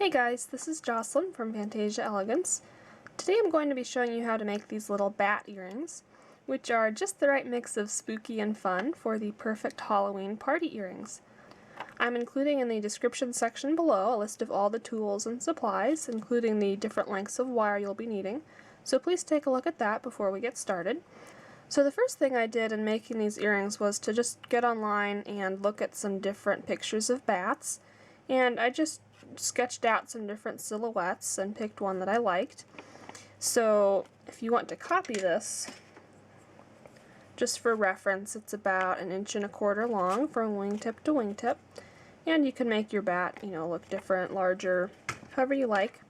Hey guys, this is Jocelyn from Fantasia Elegance. Today I'm going to be showing you how to make these little bat earrings, which are just the right mix of spooky and fun for the perfect Halloween party earrings. I'm including in the description section below a list of all the tools and supplies, including the different lengths of wire you'll be needing, so please take a look at that before we get started. So the first thing I did in making these earrings was to just get online and look at some different pictures of bats, and I just sketched out some different silhouettes and picked one that I liked. So if you want to copy this, just for reference, it's about 1.25 inches long from wingtip to wingtip, and you can make your bat, look different, larger, however you like.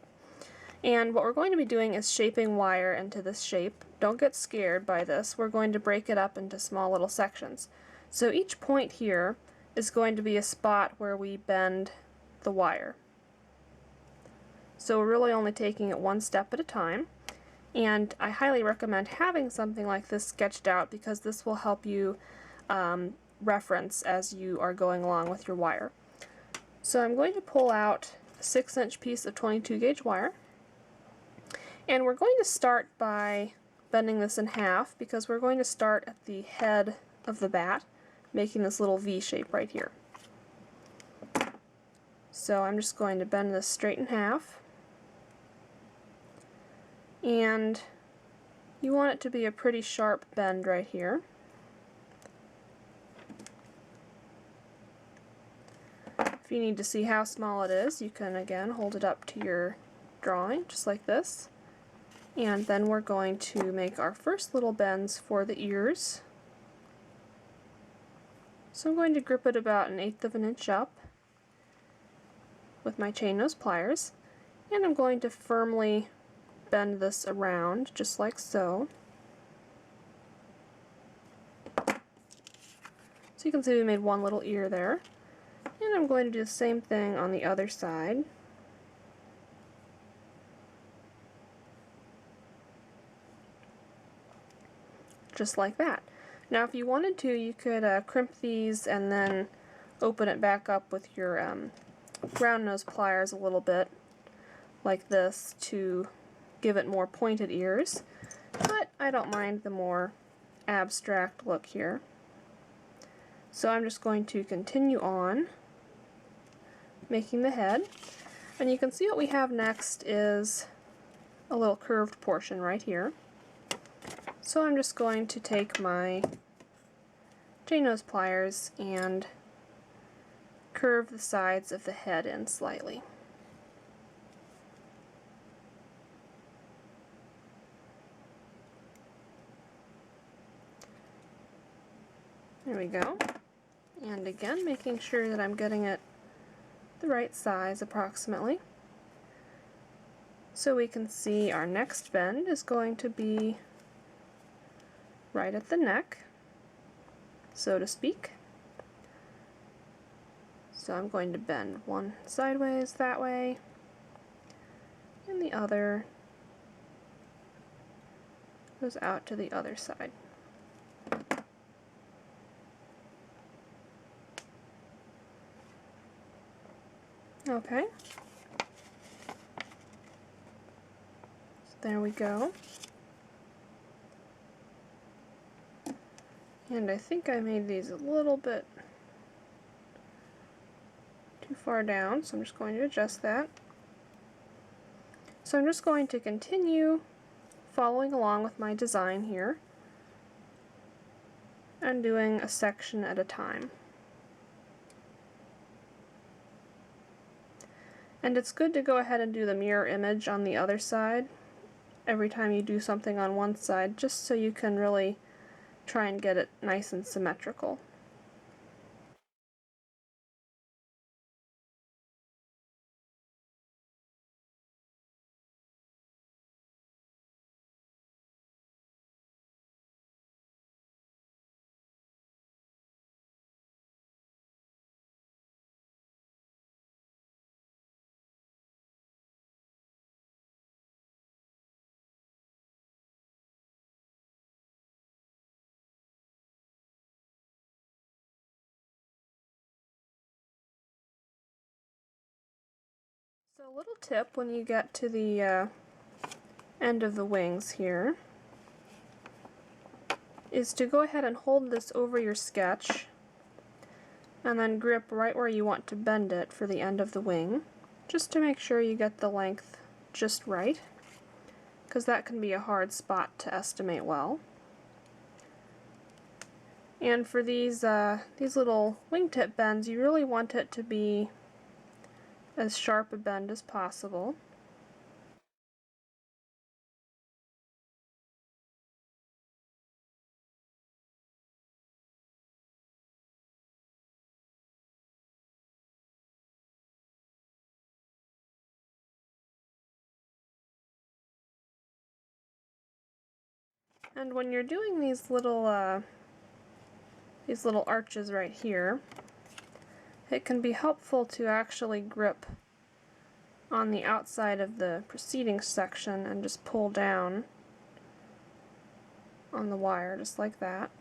And what we're going to be doing is shaping wire into this shape. Don't get scared by this. We're going to break it up into small little sections. So each point here is going to be a spot where we bend the wire. So we're really only taking it one step at a time, and I highly recommend having something like this sketched out because this will help you reference as you are going along with your wire. So I'm going to pull out a 6-inch piece of 22 gauge wire, and we're going to start by bending this in half because we're going to start at the head of the bat, making this little V shape right here. So I'm just going to bend this straight in half, and you want it to be a pretty sharp bend right here. If you need to see how small it is, you can again hold it up to your drawing just like this. And then we're going to make our first little bends for the ears. So I'm going to grip it about 1/8 inch up with my chain nose pliers, and I'm going to firmly bend this around just like so. So you can see we made one little ear there, and I'm going to do the same thing on the other side. Just like that. Now if you wanted to, you could crimp these and then open it back up with your round nose pliers a little bit like this to give it more pointed ears, but I don't mind the more abstract look here. So I'm just going to continue on making the head, and you can see what we have next is a little curved portion right here. So I'm just going to take my chain nose pliers and curve the sides of the head in slightly. There we go. And again, making sure that I'm getting it the right size approximately. So we can see our next bend is going to be right at the neck, so to speak. So I'm going to bend one sideways that way, and the other goes out to the other side. Okay. So there we go. And I think I made these a little bit too far down, so I'm just going to adjust that. So I'm just going to continue following along with my design here and doing a section at a time. And it's good to go ahead and do the mirror image on the other side every time you do something on one side, just so you can really try and get it nice and symmetrical. So a little tip when you get to the end of the wings here is to go ahead and hold this over your sketch and then grip right where you want to bend it for the end of the wing, just to make sure you get the length just right, because that can be a hard spot to estimate well. And for these little wingtip bends, you really want it to be as sharp a bend as possible. And when you're doing these little arches right here, it can be helpful to actually grip on the outside of the preceding section and just pull down on the wire just like that.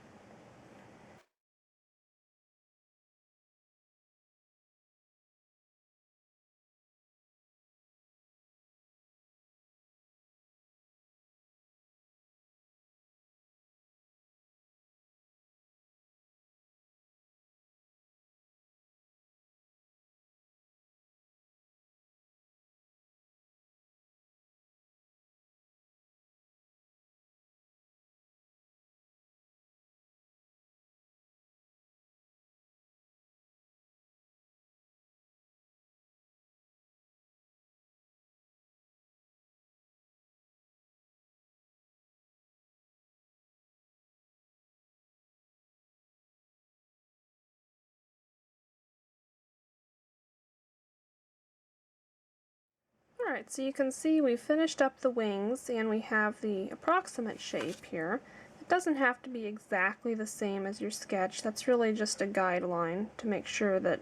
Alright, so you can see we finished up the wings and we have the approximate shape here. It doesn't have to be exactly the same as your sketch. That's really just a guideline to make sure that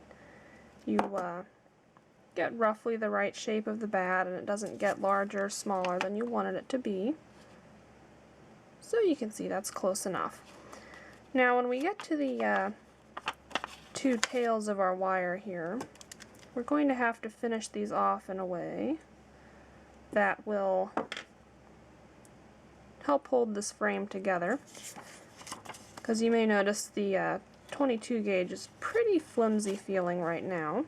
you get roughly the right shape of the bat and it doesn't get larger or smaller than you wanted it to be. So you can see that's close enough. Now when we get to the two tails of our wire here, we're going to have to finish these off in a way that will help hold this frame together, because you may notice the 22 gauge is pretty flimsy feeling right now.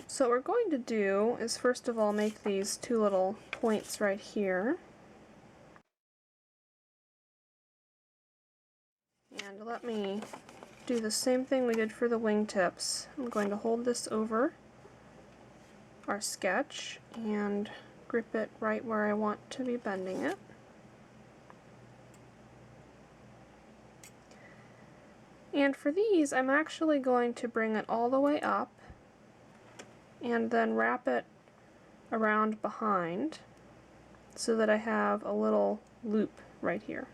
So what we're going to do is first of all make these two little points right here. And let me do the same thing we did for the wingtips. I'm going to hold this over our sketch and grip it right where I want to be bending it. And for these, I'm actually going to bring it all the way up and then wrap it around behind so that I have a little loop right here.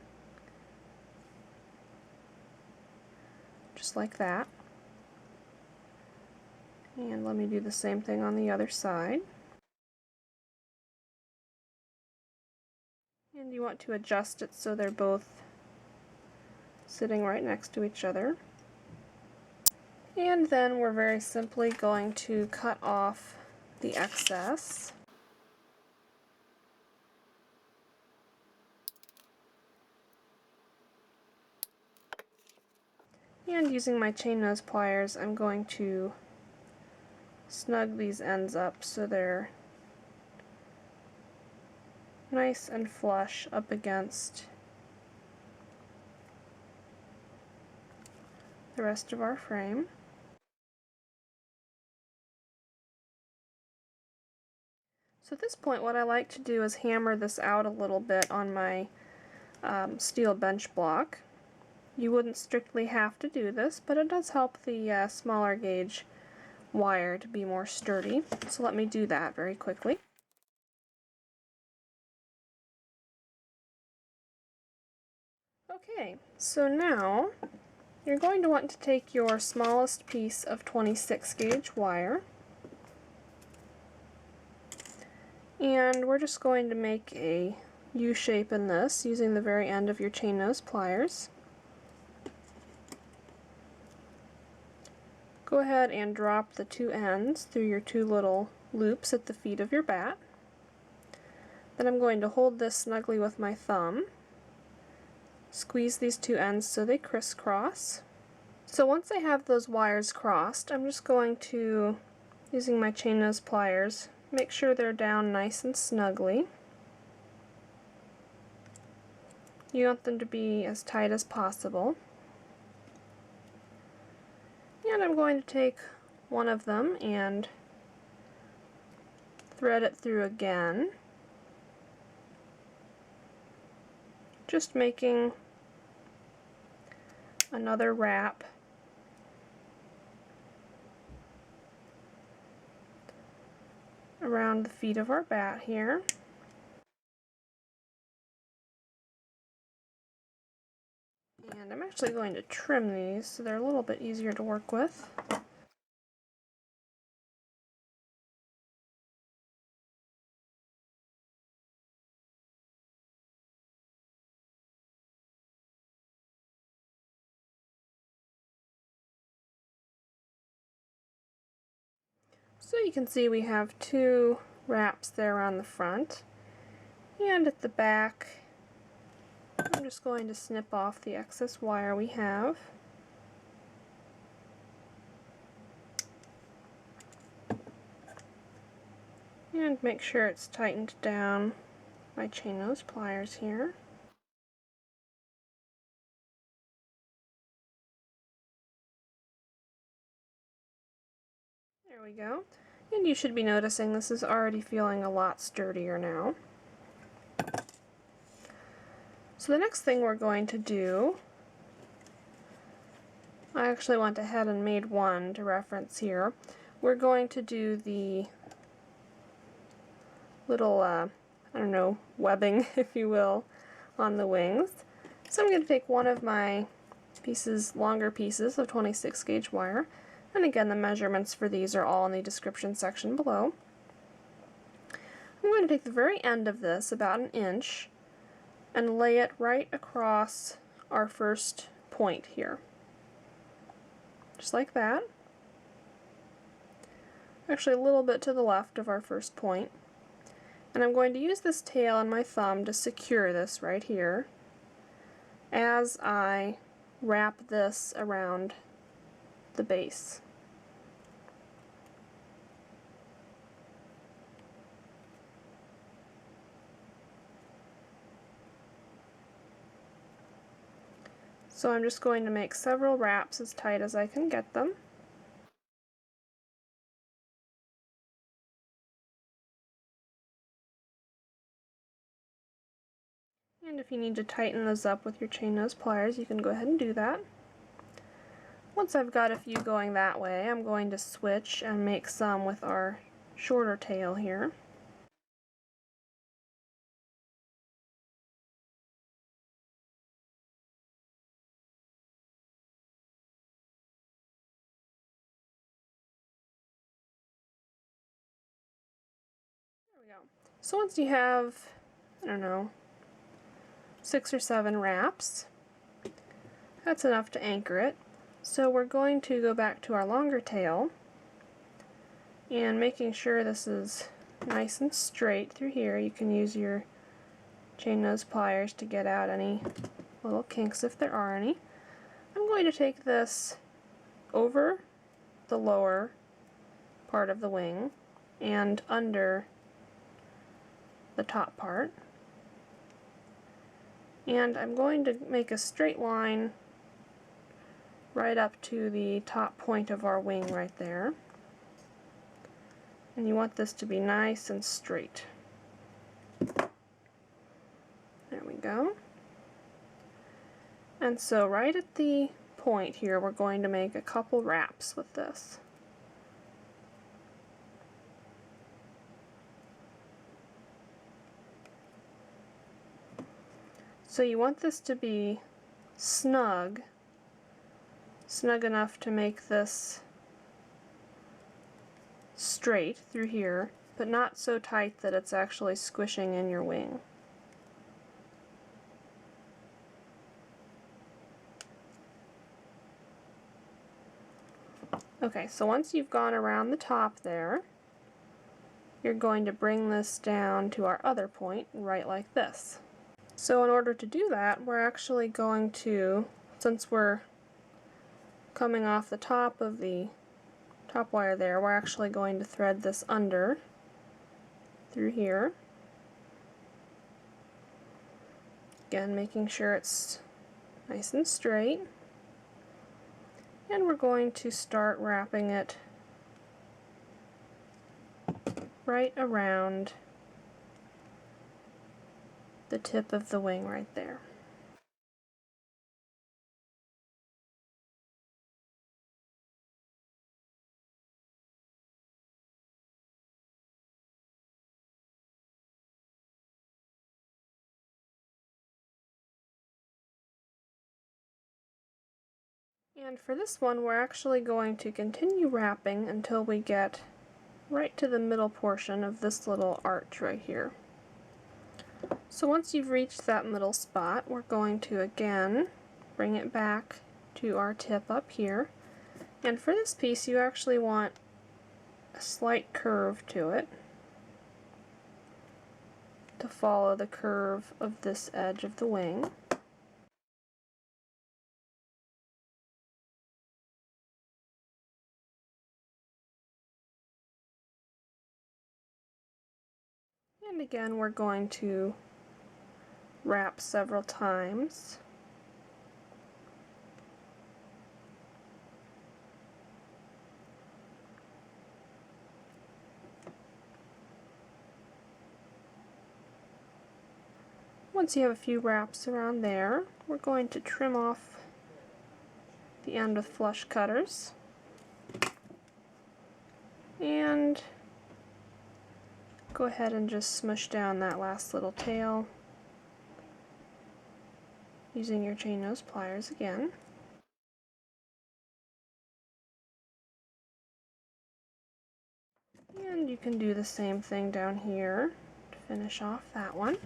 Just like that. And let me do the same thing on the other side. And you want to adjust it so they're both sitting right next to each other. And then we're very simply going to cut off the excess. And using my chain nose pliers, I'm going to snug these ends up so they're nice and flush up against the rest of our frame. So at this point what I like to do is hammer this out a little bit on my steel bench block. You wouldn't strictly have to do this, but it does help the smaller gauge wire to be more sturdy. So let me do that very quickly. Okay, so now you're going to want to take your smallest piece of 26 gauge wire, and we're just going to make a U shape in this using the very end of your chain nose pliers. go ahead and drop the two ends through your two little loops at the feet of your bat. Then I'm going to hold this snugly with my thumb, squeeze these two ends so they crisscross. So once I have those wires crossed, I'm just going to, using my chain nose pliers, make sure they're down nice and snugly. You want them to be as tight as possible. And I'm going to take one of them and thread it through again, just making another wrap around the feet of our bat here. And I'm actually going to trim these so they're a little bit easier to work with. So you can see we have two wraps there on the front, and at the back I'm just going to snip off the excess wire we have. And make sure it's tightened down by chain nose pliers here. There we go. And you should be noticing this is already feeling a lot sturdier now. So the next thing we're going to do, I actually went ahead and made one to reference here. We're going to do the little, I don't know, webbing, if you will, on the wings. So I'm going to take one of my longer pieces of 26 gauge wire, and again the measurements for these are all in the description section below. I'm going to take the very end of this, about an inch, and lay it right across our first point here. Just like that. Actually a little bit to the left of our first point. And I'm going to use this tail and my thumb to secure this right here as I wrap this around the base. So I'm just going to make several wraps as tight as I can get them. And if you need to tighten those up with your chain nose pliers, you can go ahead and do that. Once I've got a few going that way, I'm going to switch and make some with our shorter tail here. There we go. So once you have, I don't know, 6 or 7 wraps, that's enough to anchor it. So we're going to go back to our longer tail and making sure this is nice and straight through here. You can use your chain nose pliers to get out any little kinks if there are any. I'm going to take this over the lower part of the wing and under the top part, and I'm going to make a straight line right up to the top point of our wing right there, and you want this to be nice and straight. There we go. And so right at the point here we're going to make a couple wraps with this. So you want this to be snug enough to make this straight through here, but not so tight that it's actually squishing in your wing. Okay, so once you've gone around the top there, you're going to bring this down to our other point, right like this. So in order to do that, we're actually going to, since we're coming off the top of the top wire there, we're actually going to thread this under through here. Again, making sure it's nice and straight. And we're going to start wrapping it right around the tip of the wing right there. And for this one, we're actually going to continue wrapping until we get right to the middle portion of this little arch right here. So once you've reached that middle spot, we're going to again bring it back to our tip up here. And for this piece, you actually want a slight curve to it to follow the curve of this edge of the wing. And again, we're going to wrap several times. Once you have a few wraps around there, we're going to trim off the end with flush cutters. And go ahead and just smush down that last little tail using your chain nose pliers again. And you can do the same thing down here to finish off that one.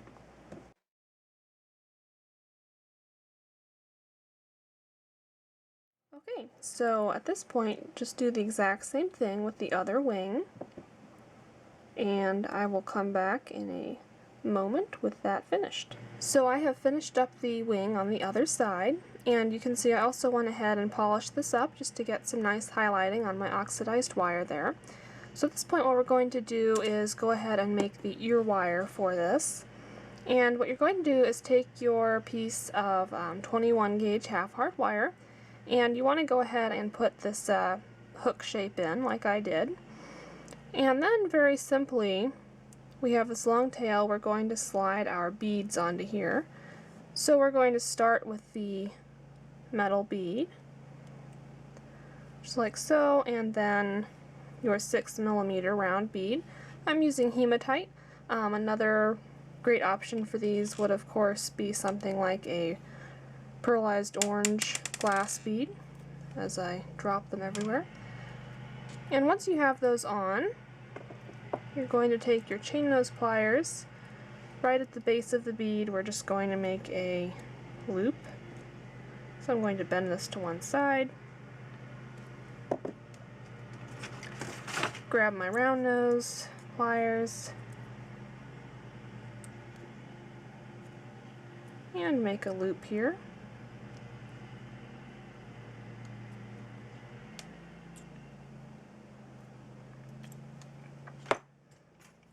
Okay, so at this point, just do the exact same thing with the other wing, and I will come back in a moment with that finished. So I have finished up the wing on the other side, and you can see I also went ahead and polished this up just to get some nice highlighting on my oxidized wire there. So at this point, what we're going to do is go ahead and make the ear wire for this. And what you're going to do is take your piece of 21 gauge half hard wire, and you want to go ahead and put this hook shape in like I did. And then very simply, we have this long tail, we're going to slide our beads onto here. So we're going to start with the metal bead, just like so, and then your 6mm round bead. I'm using hematite. Another great option for these would of course be something like a pearlized orange glass bead, as I drop them everywhere. And once you have those on, you're going to take your chain nose pliers. Right at the base of the bead, we're just going to make a loop. So I'm going to bend this to one side, grab my round nose pliers, and make a loop here.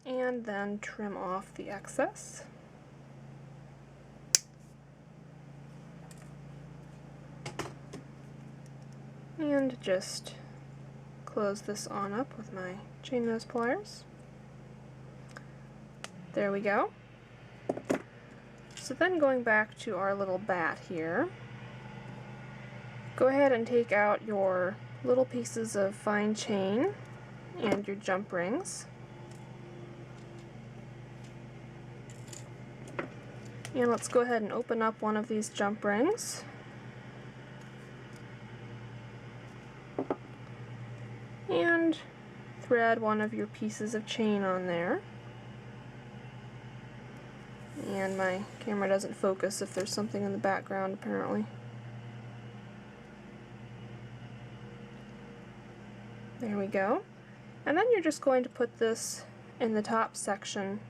And then trim off the excess. And just close this on up with my chain nose pliers. There we go. So then going back to our little bat here, go ahead and take out your little pieces of fine chain and your jump rings. And let's go ahead and open up one of these jump rings. And thread one of your pieces of chain on there. And my camera doesn't focus if there's something in the background apparently. There we go. And then you're just going to put this in the top section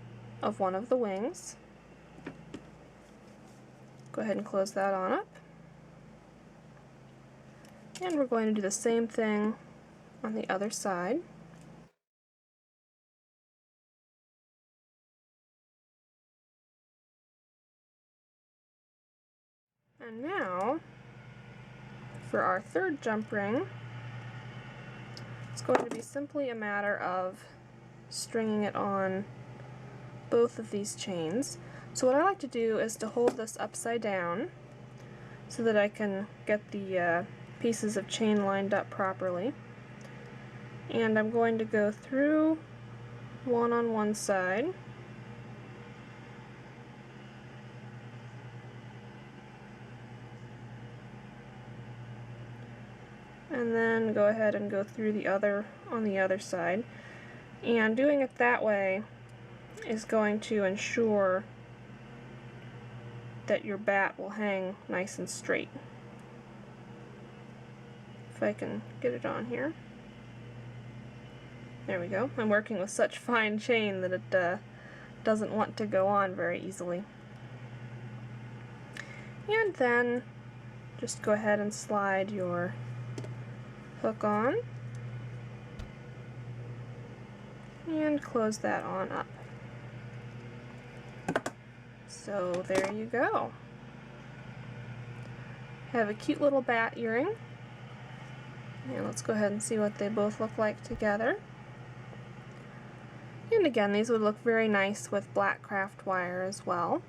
of one of the wings. Go ahead and close that on up. And we're going to do the same thing on the other side. And now, for our third jump ring, it's going to be simply a matter of stringing it on both of these chains. So what I like to do is to hold this upside down so that I can get the pieces of chain lined up properly. And I'm going to go through one on one side, and then go ahead and go through the other on the other side. And doing it that way is going to ensure that your bat will hang nice and straight. If I can get it on here. There we go. I'm working with such fine chain that it doesn't want to go on very easily. And then just go ahead and slide your hook on and close that on up. So there you go. Have a cute little bat earring. And let's go ahead and see what they both look like together. And again, these would look very nice with black craft wire as well.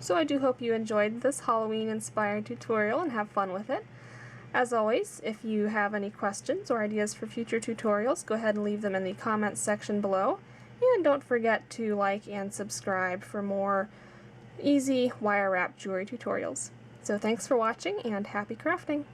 So I do hope you enjoyed this Halloween inspired tutorial and have fun with it. As always, if you have any questions or ideas for future tutorials, go ahead and leave them in the comments section below. And don't forget to like and subscribe for more easy wire wrap jewelry tutorials. So thanks for watching and happy crafting!